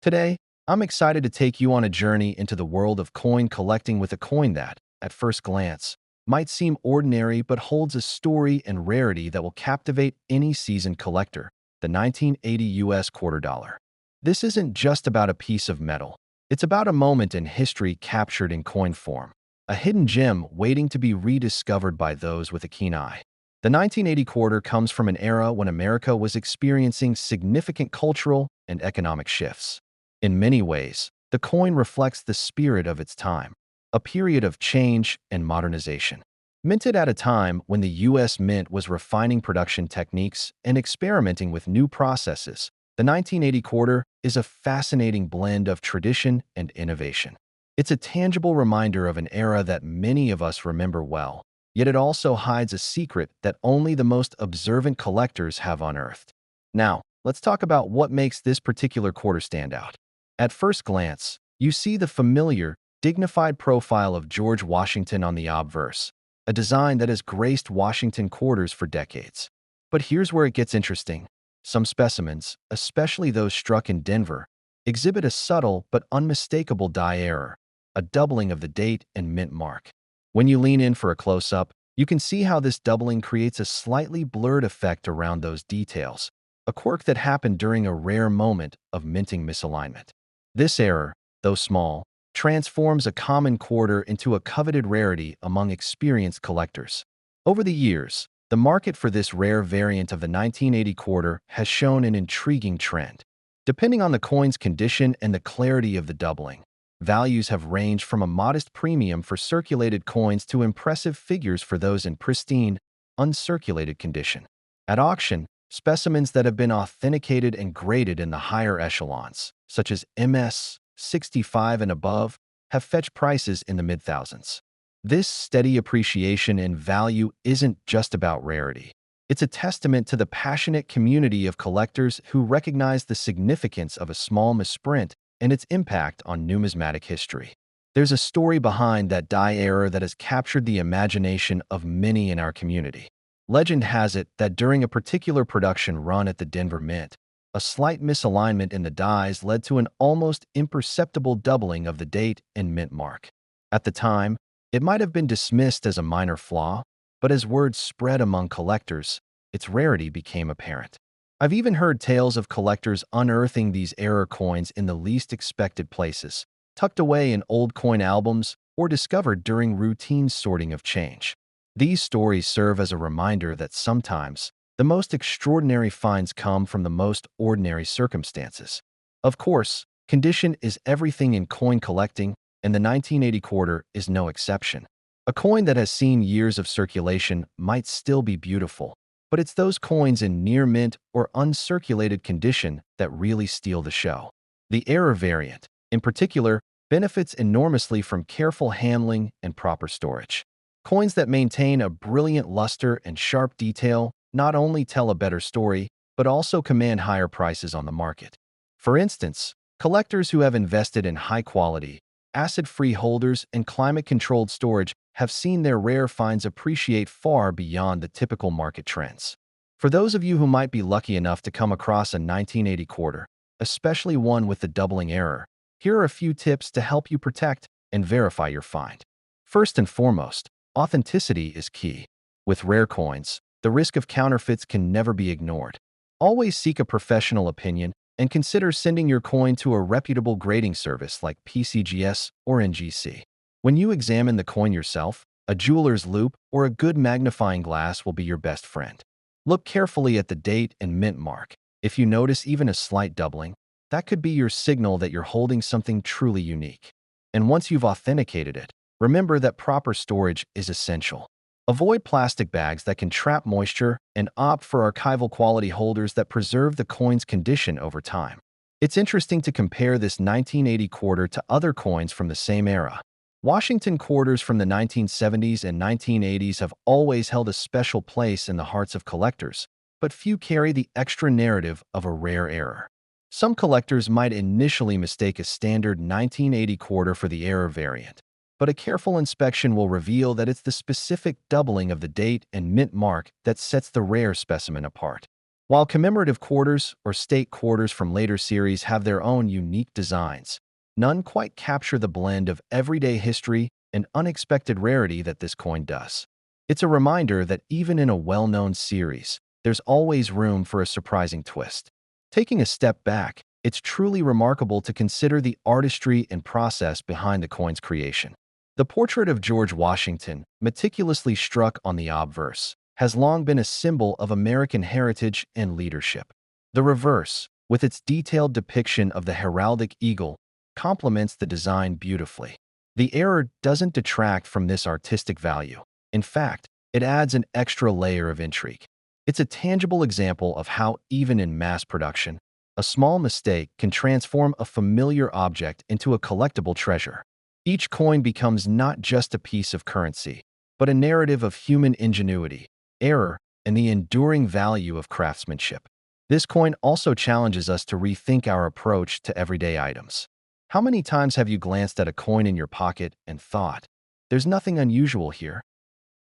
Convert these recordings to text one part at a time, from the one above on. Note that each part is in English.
Today, I'm excited to take you on a journey into the world of coin collecting with a coin that, at first glance, might seem ordinary but holds a story and rarity that will captivate any seasoned collector, the 1980 US quarter dollar. This isn't just about a piece of metal. It's about a moment in history captured in coin form, a hidden gem waiting to be rediscovered by those with a keen eye. The 1980 quarter comes from an era when America was experiencing significant cultural and economic shifts. In many ways, the coin reflects the spirit of its time, a period of change and modernization. Minted at a time when the U.S. Mint was refining production techniques and experimenting with new processes, the 1980 quarter is a fascinating blend of tradition and innovation. It's a tangible reminder of an era that many of us remember well, yet it also hides a secret that only the most observant collectors have unearthed. Now, let's talk about what makes this particular quarter stand out. At first glance, you see the familiar, dignified profile of George Washington on the obverse, a design that has graced Washington quarters for decades. But here's where it gets interesting. Some specimens, especially those struck in Denver, exhibit a subtle but unmistakable die error, a doubling of the date and mint mark. When you lean in for a close-up, you can see how this doubling creates a slightly blurred effect around those details, a quirk that happened during a rare moment of minting misalignment. This error, though small, transforms a common quarter into a coveted rarity among experienced collectors. Over the years, the market for this rare variant of the 1980 quarter has shown an intriguing trend. Depending on the coin's condition and the clarity of the doubling, values have ranged from a modest premium for circulated coins to impressive figures for those in pristine, uncirculated condition. At auction, specimens that have been authenticated and graded in the higher echelons, such as MS 65 and above, have fetched prices in the mid-thousands. This steady appreciation in value isn't just about rarity. It's a testament to the passionate community of collectors who recognize the significance of a small misprint and its impact on numismatic history. There's a story behind that die error that has captured the imagination of many in our community. Legend has it that during a particular production run at the Denver Mint, a slight misalignment in the dies led to an almost imperceptible doubling of the date and mint mark. At the time, it might have been dismissed as a minor flaw, but as word spread among collectors, its rarity became apparent. I've even heard tales of collectors unearthing these error coins in the least expected places, tucked away in old coin albums or discovered during routine sorting of change. These stories serve as a reminder that sometimes the most extraordinary finds come from the most ordinary circumstances. Of course, condition is everything in coin collecting, and the 1980 quarter is no exception. A coin that has seen years of circulation might still be beautiful, but it's those coins in near mint or uncirculated condition that really steal the show. The error variant, in particular, benefits enormously from careful handling and proper storage. Coins that maintain a brilliant luster and sharp detail not only tell a better story, but also command higher prices on the market. For instance, collectors who have invested in high-quality, acid-free holders and climate-controlled storage have seen their rare finds appreciate far beyond the typical market trends. For those of you who might be lucky enough to come across a 1980 quarter, especially one with the doubling error, here are a few tips to help you protect and verify your find. First and foremost, authenticity is key. With rare coins, the risk of counterfeits can never be ignored. Always seek a professional opinion and consider sending your coin to a reputable grading service like PCGS or NGC. When you examine the coin yourself, a jeweler's loupe or a good magnifying glass will be your best friend. Look carefully at the date and mint mark. If you notice even a slight doubling, that could be your signal that you're holding something truly unique. And once you've authenticated it, remember that proper storage is essential. Avoid plastic bags that can trap moisture and opt for archival quality holders that preserve the coin's condition over time. It's interesting to compare this 1980 quarter to other coins from the same era. Washington quarters from the 1970s and 1980s have always held a special place in the hearts of collectors, but few carry the extra narrative of a rare error. Some collectors might initially mistake a standard 1980 quarter for the error variant, but a careful inspection will reveal that it's the specific doubling of the date and mint mark that sets the rare specimen apart. While commemorative quarters or state quarters from later series have their own unique designs, none quite capture the blend of everyday history and unexpected rarity that this coin does. It's a reminder that even in a well-known series, there's always room for a surprising twist. Taking a step back, it's truly remarkable to consider the artistry and process behind the coin's creation. The portrait of George Washington, meticulously struck on the obverse, has long been a symbol of American heritage and leadership. The reverse, with its detailed depiction of the heraldic eagle, complements the design beautifully. The error doesn't detract from this artistic value. In fact, it adds an extra layer of intrigue. It's a tangible example of how, even in mass production, a small mistake can transform a familiar object into a collectible treasure. Each coin becomes not just a piece of currency, but a narrative of human ingenuity, error, and the enduring value of craftsmanship. This coin also challenges us to rethink our approach to everyday items. How many times have you glanced at a coin in your pocket and thought, "There's nothing unusual here"?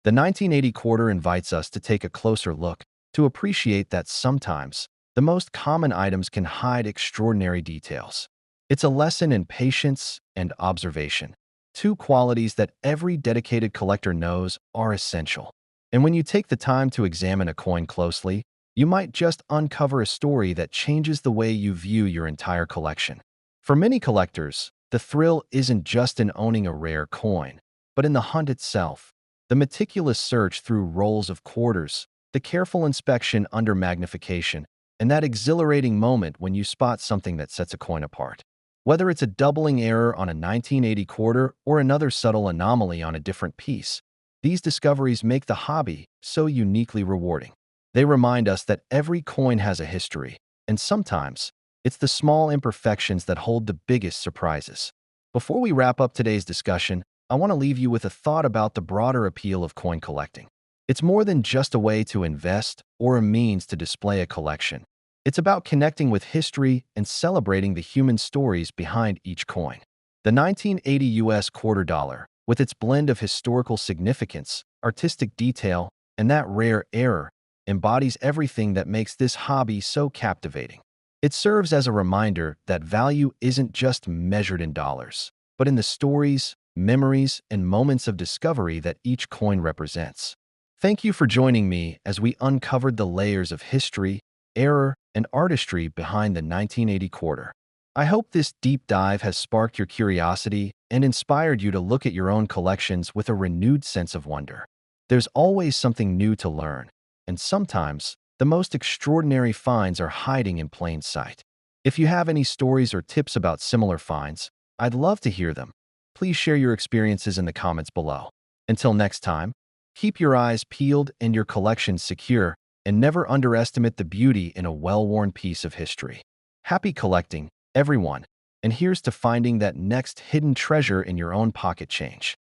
The 1980 quarter invites us to take a closer look, to appreciate that sometimes the most common items can hide extraordinary details. It's a lesson in patience and observation, two qualities that every dedicated collector knows are essential. And when you take the time to examine a coin closely, you might just uncover a story that changes the way you view your entire collection. For many collectors, the thrill isn't just in owning a rare coin, but in the hunt itself. The meticulous search through rolls of quarters, the careful inspection under magnification, and that exhilarating moment when you spot something that sets a coin apart. Whether it's a doubling error on a 1980 quarter or another subtle anomaly on a different piece, these discoveries make the hobby so uniquely rewarding. They remind us that every coin has a history, and sometimes it's the small imperfections that hold the biggest surprises. Before we wrap up today's discussion, I want to leave you with a thought about the broader appeal of coin collecting. It's more than just a way to invest or a means to display a collection. It's about connecting with history and celebrating the human stories behind each coin. The 1980 US quarter dollar, with its blend of historical significance, artistic detail, and that rare error, embodies everything that makes this hobby so captivating. It serves as a reminder that value isn't just measured in dollars, but in the stories, memories, and moments of discovery that each coin represents. Thank you for joining me as we uncovered the layers of history, error, and artistry behind the 1980 quarter. I hope this deep dive has sparked your curiosity and inspired you to look at your own collections with a renewed sense of wonder. There's always something new to learn, and sometimes the most extraordinary finds are hiding in plain sight. If you have any stories or tips about similar finds, I'd love to hear them. Please share your experiences in the comments below. Until next time, keep your eyes peeled and your collection secure, and never underestimate the beauty in a well-worn piece of history. Happy collecting, everyone, and here's to finding that next hidden treasure in your own pocket change.